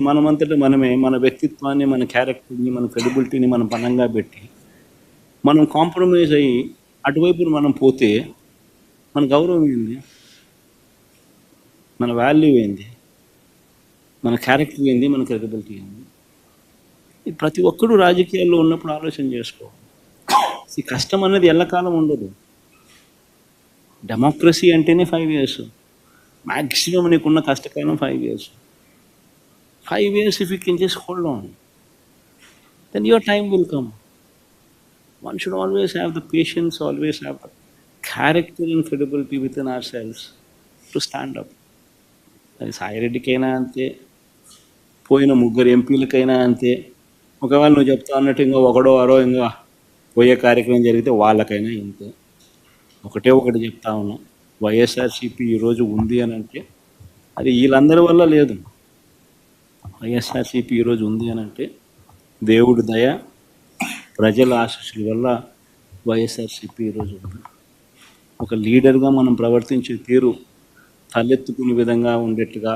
మనమంతట మనమే మన వ్యక్తిత్వాన్ని, మన క్యారెక్టర్ని, మన క్రెడిబిలిటీని మనం పణంగా పెట్టి మనం కాంప్రమైజ్ అయ్యి అటువైపున మనం పోతే మన గౌరవం ఏంది, మన వాల్యూ ఏంది, మన క్యారెక్టర్ ఏంది, మన క్రెడిబిలిటీ ఏంది? ఇది ప్రతి ఒక్కరూ రాజకీయాల్లో ఉన్నప్పుడు ఆలోచన చేసుకోవాలి. ఈ కష్టం అనేది ఎల్లకాలం ఉండదు. డెమోక్రసీ అంటేనే 5 years. మ్యాక్సిమం నీకున్న కష్టకాలం 5 years. 5 years if you can just hold on, then your time will come. One should always have the patience, always have the character and credibility within ourselves to stand up. అది సాయిరెడ్డికైనా అంతే, పోయిన 3 ఎంపీలకైనా అంతే. ఒకవేళ నువ్వు చెప్తా అన్నట్టు ఇంకా ఒకడో అరో ఇంకా పోయే కార్యక్రమం జరిగితే వాళ్ళకైనా ఇంతే. ఒకటి చెప్తా ఉన్నా, వైఎస్ఆర్సీపీ ఈరోజు ఉంది అని అంటే అది వీళ్ళందరి వల్ల లేదు. వైఎస్ఆర్సీపీ ఈరోజు ఉంది అని అంటే దేవుడి దయ, ప్రజల ఆశీస్సుల వల్ల వైఎస్ఆర్సీపీ ఈరోజు ఉంది. ఒక లీడర్గా మనం ప్రవర్తించే తీరు తలెత్తుకునే విధంగా ఉండేట్టుగా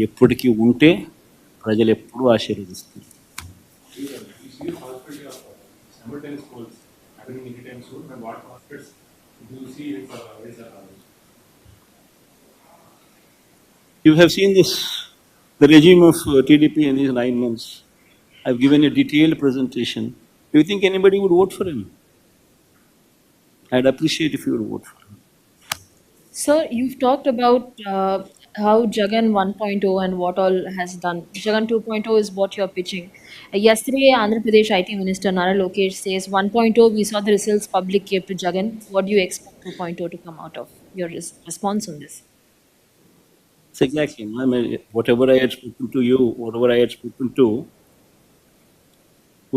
ఎప్పటికీ ఉంటే ప్రజలు ఎప్పుడూ ఆశీర్వదిస్తారు. You have seen this, the regime of TDP in these 9 months. I've given a detailed presentation. Do you think anybody would vote for him? I'd appreciate if you would vote for him. Sir, you've talked about how Jagan 1.0 and what all has done. Jagan 2.0 is what you're pitching. Yesterday, Andhra Pradesh IT Minister Nara Lokesh says 1.0, we saw the results public gave to Jagan. What do you expect 2.0 to come out of? Your response on this? It's exactly. I mean, whatever I had spoken to you, whatever I had spoken to,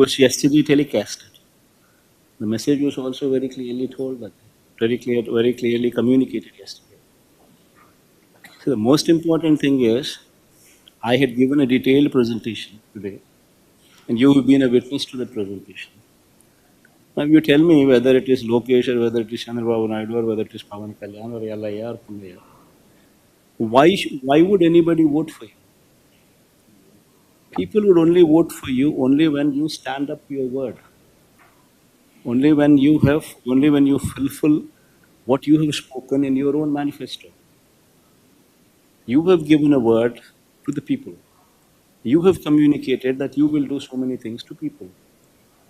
was yesterday telecasted. The message was also very clearly told, but very clearly communicated yesterday. So the most important thing is, I had given a detailed presentation today, and you have been a witness to that presentation. Now you tell me whether it is Lokesh or whether it is Chandrababu Naidu or whether it is Pawan Kalyan or Yallaya or Punnaya. Why would anybody vote for you? People would only vote for you only when you stand up to your word. Only when you fulfill what you have spoken in your own manifesto. You have given a word to the people. You have communicated that you will do so many things to people.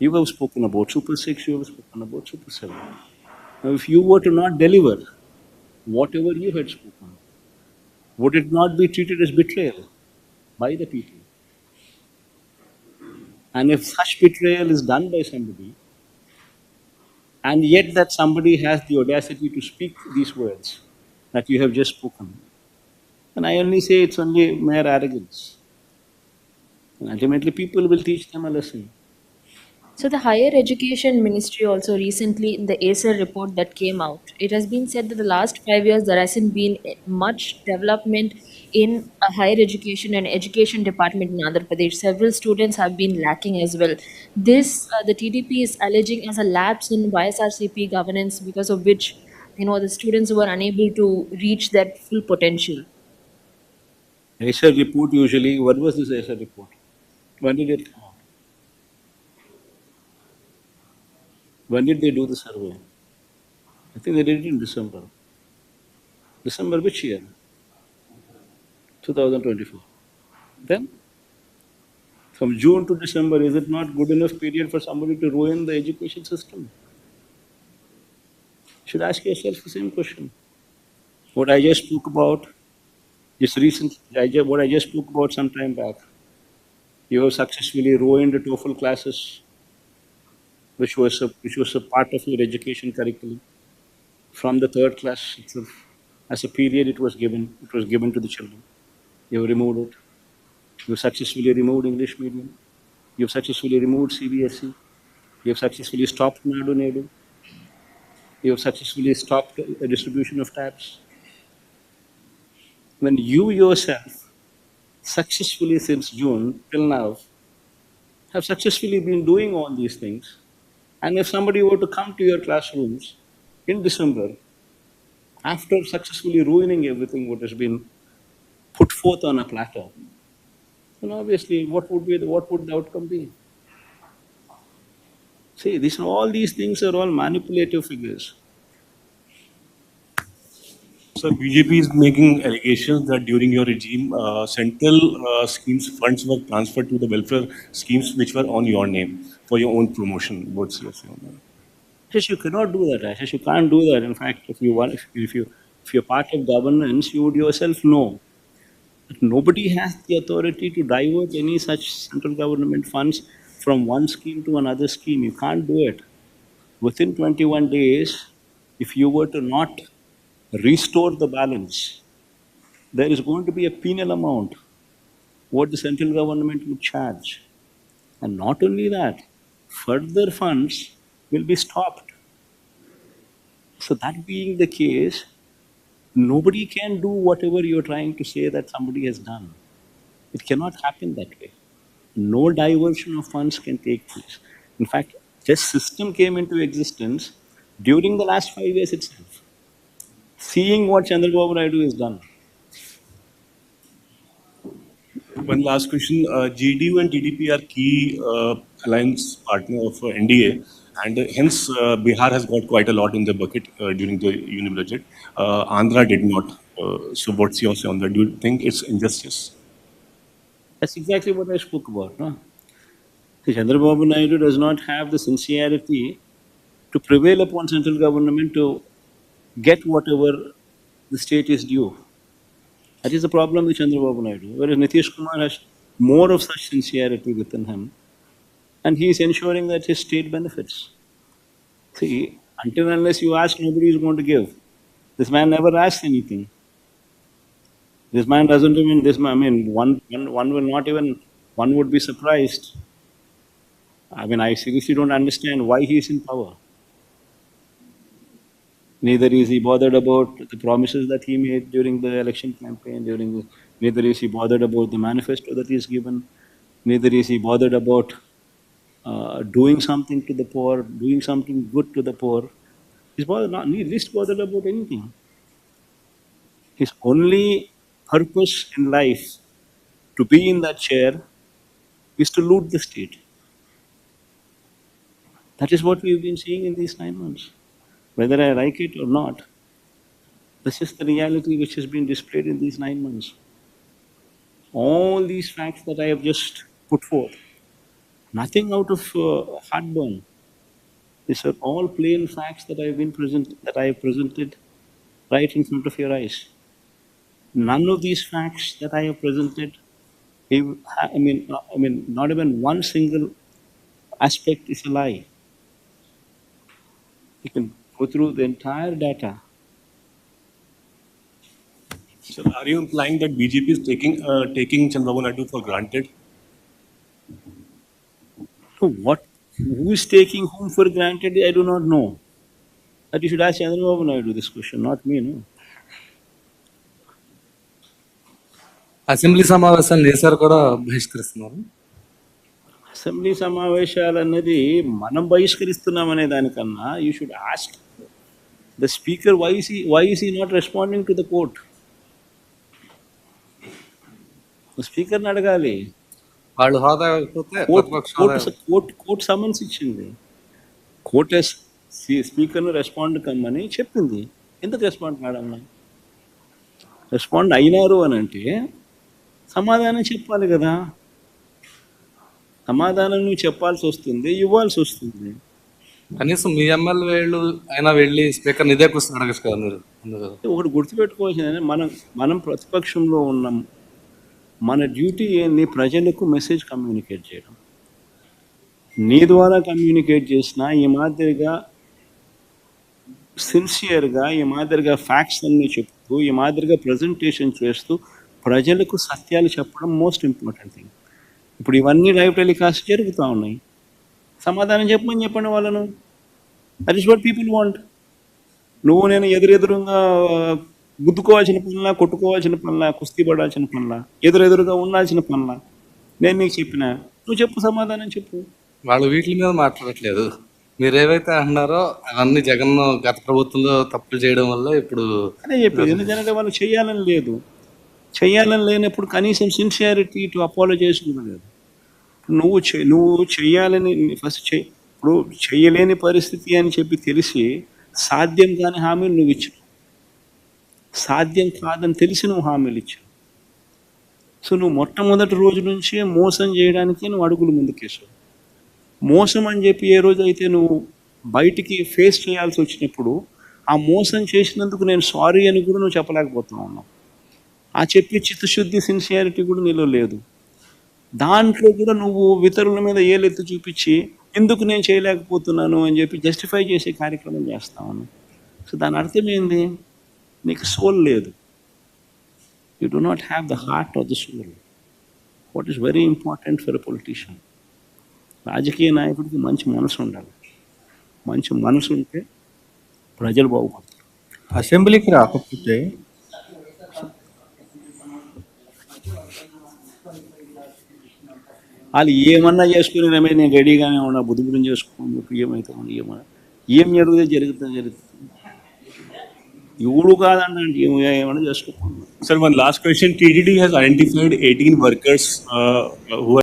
You have spoken about Super 6, you have spoken about Super 7. Now, if you were to not deliver whatever you had spoken, would it not be treated as betrayal by the people? And if such betrayal is done by somebody, and yet that somebody has the audacity to speak these words that you have just spoken, and I only say it's only mere arrogance. And ultimately, people will teach them a lesson. So the Higher Education Ministry also recently, in the Ysrcp report that came out, it has been said that the last 5 years there hasn't been much development in a higher education and education department in Andhra Pradesh. Several students have been lacking as well. This the TDP is alleging as a lapse in YSRCP governance, because of which the students were unable to reach their full potential. Ysrcp report usually, what was this Ysrcp report? When did it come out? When did they do the survey? I think they did it in December. December which year? 2024. Then, from June to December, is it not good enough period for somebody to ruin the education system? You should ask yourself the same question. What I just spoke about, what I just spoke about some time back, you have successfully ruined the TOEFL classes, which was a part of your education curriculum. From the 3rd class itself, as a period it was given to the children. You have removed it. You have successfully removed English medium. You have successfully removed CBSE. You have successfully stopped Nadu. You have successfully stopped the distribution of tabs. When you yourself, successfully since June till now, have successfully been doing all these things, and if somebody were to come to your classrooms in December, after successfully ruining everything what has been put forth on a platter, And obviously, what would the outcome be? See, all these things are all manipulative figures. So BJP is making allegations that during your regime, central schemes funds were transferred to the welfare schemes which were on your name for your own promotion. What's your say on that? Just you cannot do that, Ashish. You can't do that. In fact, if you're part of governance, you would yourself know that nobody has the authority to divert any such central government funds from one scheme to another scheme. You can't do it. Within 21 days, if you were to not restore the balance, there is going to be a penal amount what the central government would charge. And not only that, further funds will be stopped. So that being the case, nobody can do whatever you're trying to say that somebody has done. It cannot happen that way. No diversion of funds can take place. In fact, this system came into existence during the last 5 years itself. Seeing what Chandrababu Naidu has done. One last question. JDU and TDP are key alliance partner of NDA, and hence Bihar has got quite a lot in the bucket during the union budget. Andhra did not. So what's your say on that? Do you think it's injustice? That's exactly what I spoke about. No? Chandrababu Naidu does not have the sincerity to prevail upon central government to get whatever the state is due. That is the problem with Chandrababu Naidu. Whereas Nitish Kumar has more of such sincerity within him, and he is ensuring that his state benefits. See, until unless you ask, nobody is going to give. This man never asks anything. This man doesn't even, one will not even, one would be surprised. I seriously don't understand why he is in power. Neither is he bothered about the promises that he made during the election campaign, neither is he bothered about the manifesto that he has given, neither is he bothered about doing something to the poor, doing something good to the poor. He's least bothered about anything. His only purpose in life to be in that chair is to loot the state. That is what we've been seeing in these 9 months. Whether I like it or not, this is the reality which has been displayed in these 9 months. All these facts that I have just put forth, nothing out of heartburn. These are all plain facts that I have presented right in front of your eyes. None of these facts that I have presented, not even one single aspect is a lie. You can go through the entire data. So are you implying that BJP is taking Chandrababu Naidu for granted? So who is taking whom for granted, I do not know. That you should ask Chandrababu Naidu this question, not me, no. Assembly సమావేశాలను ఏసారు కూడా బహిష్కరిస్తున్నారు. Assembly సమావేశాలు అన్నది మనం బహిష్కరిస్తున్నామనే దానికన్నా you should ask the speaker why is he not responding to the court. స్పీకర్ని అడగాలి. వాళ్ళు హోదా కోర్టు సమన్స్ ఇచ్చింది. కోర్టు స్పీకర్ను రెస్పాండ్ కమ్మని చెప్పింది. ఎందుకు రెస్పాండ్ కాడమ్మా? రెస్పాండ్ అయినారు అని అంటే సమాధానం చెప్పాలి కదా. సమాధానం నువ్వు చెప్పాల్సి వస్తుంది, ఇవ్వాల్సి వస్తుంది. కనీసం మీ ఎమ్మెల్యేలు అయినా వెళ్ళి స్పీకర్ ఇదే క్వశ్చన్ అడగచ్చు కదా మీరు. ఒకటి గుర్తుపెట్టుకోవాల్సింది, మనం ప్రతిపక్షంలో ఉన్నాం. మన డ్యూటీ ఏంది? ప్రజలకు మెసేజ్ కమ్యూనికేట్ చేయడం. నీ ద్వారా కమ్యూనికేట్ చేసినా ఈ మాదిరిగా సిన్సియర్గా, ఈ మాదిరిగా ఫ్యాక్ట్స్ అన్నీ చెప్తూ, ఈ మాదిరిగా ప్రజెంటేషన్ చేస్తూ ప్రజలకు సత్యాలు చెప్పడం మోస్ట్ ఇంపార్టెంట్ థింగ్. ఇప్పుడు ఇవన్నీ లైవ్ టెలికాస్ట్ జరుగుతూ ఉన్నాయి. సమాధానం చెప్పండి వాళ్ళను. That is what people want. నువ్వు నేను ఎదురుగా గుద్దుకోవాల్సిన పనులా, కొట్టుకోవాల్సిన పనులా, కుస్తీ పడాల్సిన పనులా, ఎదురుగా ఉండాల్సిన పనులా నేను నీకు చెప్పినా, నువ్వు చెప్పు, సమాధానం చెప్పు. వాళ్ళు వీటి మీద మాట్లాడట్లేదు. మీరు ఏవైతే అంటున్నారో అవన్నీ జగన్ గత ప్రభుత్వంలో తప్పులు చేయడం వల్ల ఇప్పుడు అదే చెప్పేది. ఎందుకంటే వాళ్ళు చేయాలని లేదు. చేయాలని లేనప్పుడు కనీసం సిన్సియారిటీ టు అపాలజైజ్ కూడా లేదు. నువ్వు చేయాలని ఫస్ట్ ఇప్పుడు చేయలేని పరిస్థితి అని చెప్పి తెలిసి సాధ్యం కాని హామీలు నువ్వు ఇచ్చావు, సాధ్యం కాదని తెలిసి నువ్వు హామీలు ఇచ్చావు. సో నువ్వు మొట్టమొదటి రోజు నుంచే మోసం చేయడానికి నువ్వు అడుగులు ముందుకేసావు. మోసం అని చెప్పి ఏ రోజు అయితే నువ్వు బయటికి ఫేస్ చేయాల్సి వచ్చినప్పుడు ఆ మోసం చేసినందుకు నేను సారీ అని కూడా నువ్వు చెప్పలేకపోతూ ఉన్నావు. ఆ చెప్పి చిత్తశుద్ధి సిన్సియారిటీ కూడా నీలో లేదు. దాంట్లో కూడా నువ్వు ఇతరుల మీద ఏలెత్తి చూపించి ఎందుకు నేను చేయలేకపోతున్నాను అని చెప్పి జస్టిఫై చేసే కార్యక్రమం చేస్తా ఉన్నాను. సో దాని అర్థం ఏంది? నీకు సోల్ లేదు. You do not have the heart of the soul. What is very important for a politician. రాజకీయ నాయకుడికి మంచి మనసు ఉండాలి. మంచి మనసు ఉంటే ప్రజలు బాగుపడతారు. అసెంబ్లీకి రాకపోతే వాళ్ళు ఏమన్నా చేసుకుని రమేష్ నేను రెడీగానే ఉన్నా, బుద్ధి చేసుకోని చెప్పి ఏమవుతామని ఏం జరుగుతుంది. ఎవడు కాదండి ఏమన్నా చేసుకోకుండా. Sir, one last question. TDD has identified 18 workers who